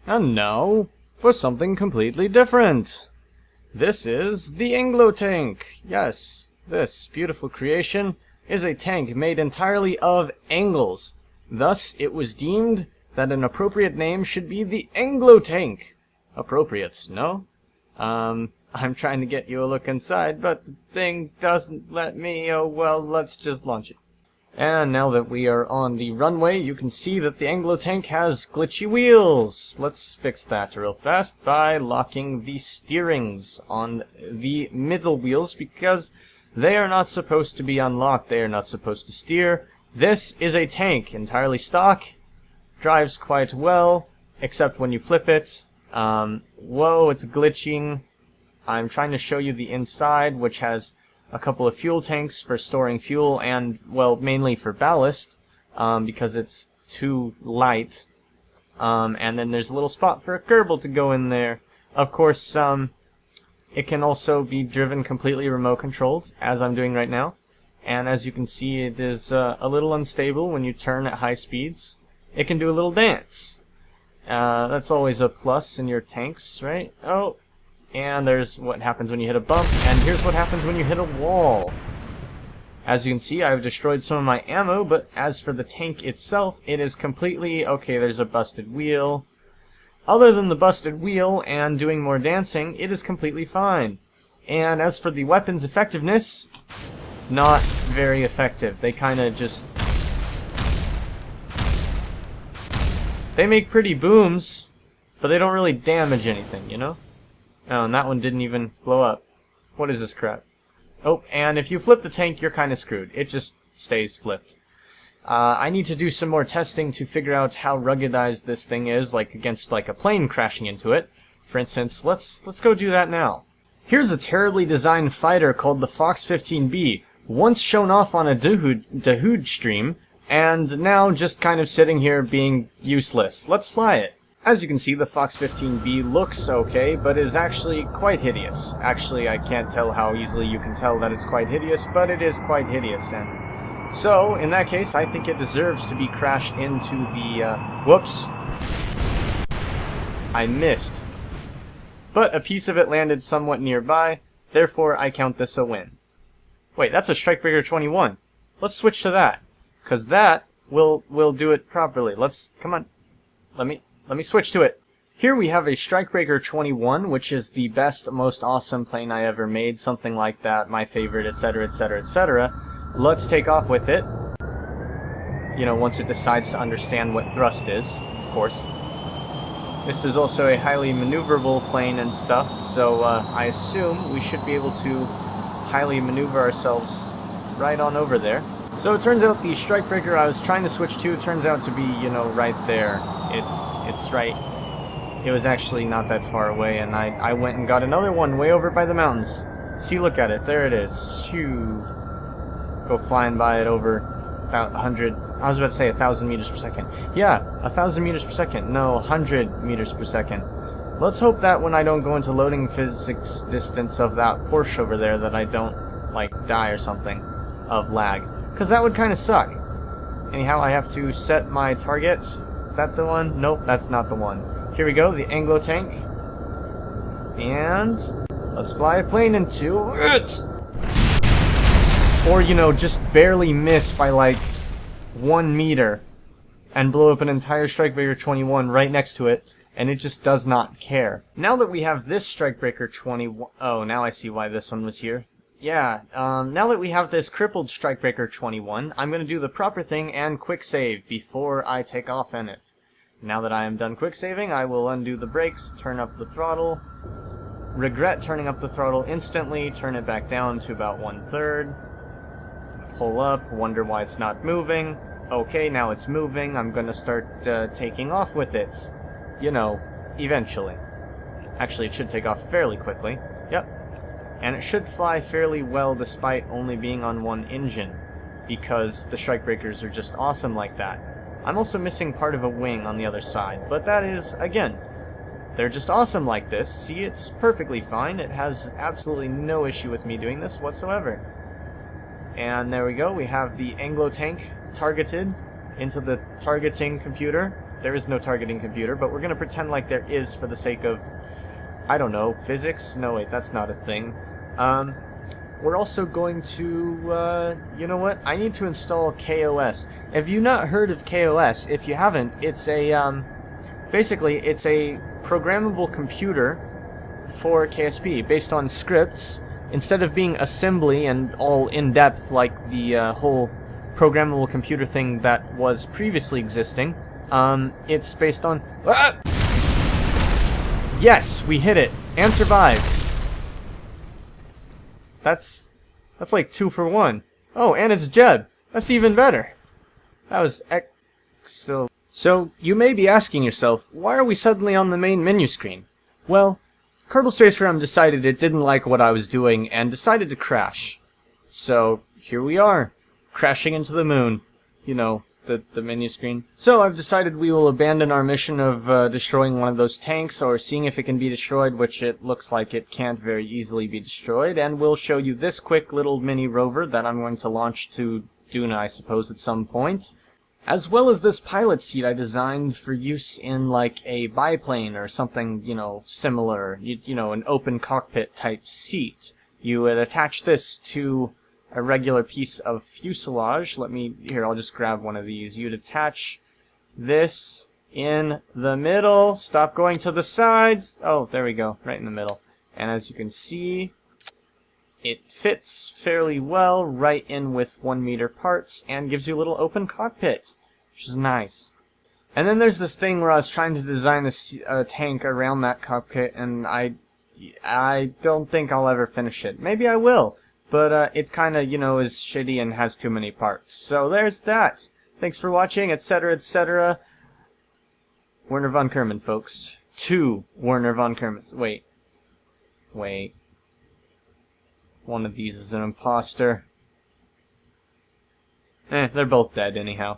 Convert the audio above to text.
And now, for something completely different. This is the Anglo tank. Yes, this beautiful creation is a tank made entirely of angles. Thus, it was deemed that an appropriate name should be the Anglo tank. Appropriate, no? I'm trying to get you a look inside, but the thing doesn't let me. Oh well, let's just launch it. And now that we are on the runway, you can see that the Anglo tank has glitchy wheels. Let's fix that real fast by locking the steerings on the middle wheels, because they are not supposed to be unlocked. They are not supposed to steer. This is a tank, entirely stock. Drives quite well, except when you flip it. Whoa, it's glitching. I'm trying to show you the inside, which has a couple of fuel tanks for storing fuel and, well, mainly for ballast, because it's too light. And then there's a little spot for a Kerbal to go in there. Of course, it can also be driven completely remote controlled, as I'm doing right now. And as you can see, it is a little unstable when you turn at high speeds. It can do a little dance. That's always a plus in your tanks, right? Oh. And there's what happens when you hit a bump, and here's what happens when you hit a wall. As you can see, I've destroyed some of my ammo, but as for the tank itself, it is completely... Okay, there's a busted wheel. Other than the busted wheel and doing more dancing, it is completely fine. And as for the weapon's effectiveness, not very effective. They kind of just... They make pretty booms, but they don't really damage anything, you know? Oh, and that one didn't even blow up. What is this crap? Oh, and if you flip the tank, you're kind of screwed. It just stays flipped. I need to do some more testing to figure out how ruggedized this thing is, like against like a plane crashing into it. For instance, let's go do that now. Here's a terribly designed fighter called the Fox 15B, once shown off on a Dahood stream, and now just kind of sitting here being useless. Let's fly it. As you can see, the Fox 15B looks okay, but is actually quite hideous. Actually, I can't tell how easily you can tell that it's quite hideous, but it is quite hideous. And so, in that case, I think it deserves to be crashed into the, whoops. I missed. But a piece of it landed somewhat nearby, therefore I count this a win. Wait, that's a Strikebreaker 21. Let's switch to that, because that will do it properly. Come on. Let me switch to it. Here we have a Strikebreaker 21, which is the best, most awesome plane I ever made, something like that, my favorite, etc., etc., etc. Let's take off with it. You know, once it decides to understand what thrust is, of course. This is also a highly maneuverable plane and stuff, so I assume we should be able to highly maneuver ourselves right on over there. So it turns out the Strikebreaker I was trying to switch to turns out to be, you know, right there. It's right. It was actually not that far away, and I went and got another one way over by the mountains. See, look at it. There it is. Phew. Go flying by it over 100... I was about to say 1,000 meters per second. Yeah, 1,000 meters per second. No, 100 meters per second. Let's hope that when I don't go into loading physics distance of that Porsche over there that I don't, like, die or something of lag. Because that would kind of suck. Anyhow, I have to set my target. Is that the one? Nope, that's not the one. Here we go, the Anglo tank. And let's fly a plane into it! Or, you know, just barely miss by like 1 meter and blow up an entire Strikebreaker 21 right next to it, and it just does not care. Now that we have this Strikebreaker 21... Oh, now I see why this one was here. Yeah, now that we have this crippled Strikebreaker 21, I'm going to do the proper thing and quick save before I take off in it. Now that I am done quick saving, I will undo the brakes, turn up the throttle, regret turning up the throttle instantly, turn it back down to about 1/3, pull up, wonder why it's not moving. Okay, now it's moving. I'm going to start taking off with it. You know, eventually. Actually, it should take off fairly quickly. Yep. And it should fly fairly well despite only being on one engine, because the Strikebreakers are just awesome like that. I'm also missing part of a wing on the other side, but that is, again, they're just awesome like this. See, it's perfectly fine. It has absolutely no issue with me doing this whatsoever. And there we go. We have the Anglo tank targeted into the targeting computer. there is no targeting computer, but we're going to pretend like there is for the sake of, I don't know, physics? No, wait, that's not a thing. We're also going to, you know what? I need to install KOS. Have you not heard of KOS? If you haven't, it's a, basically, it's a programmable computer for KSP based on scripts. Instead of being assembly and all in-depth like the whole programmable computer thing that was previously existing, it's based on... Ah! Yes, we hit it and survived. That's like 2 for 1. Oh, and it's Jeb. That's even better. That was excellent. So, you may be asking yourself, why are we suddenly on the main menu screen? Well, Kerbal Space Program decided it didn't like what I was doing and decided to crash. So, here we are, crashing into the moon. You know, the menu screen. So, I've decided we will abandon our mission of destroying one of those tanks, or seeing if it can be destroyed, which it looks like it can't very easily be destroyed, and we'll show you this quick little mini rover that I'm going to launch to Duna, I suppose, at some point. As well as this pilot seat I designed for use in, like, a biplane or something, you know, similar. You know, an open cockpit type seat. You would attach this to a regular piece of fuselage. Here, I'll just grab one of these. You'd attach this in the middle. Stop going to the sides. Oh, there we go, right in the middle. And as you can see, it fits fairly well right in with 1 meter parts and gives you a little open cockpit, which is nice. And then there's this thing where I was trying to design this tank around that cockpit, and I don't think I'll ever finish it. Maybe I will, but it kind of, you know, is shitty and has too many parts. So there's that. Thanks for watching, etc., etc. Werner von Kerman, folks. 2 Werner von Kermans. Wait. One of these is an imposter. They're both dead anyhow.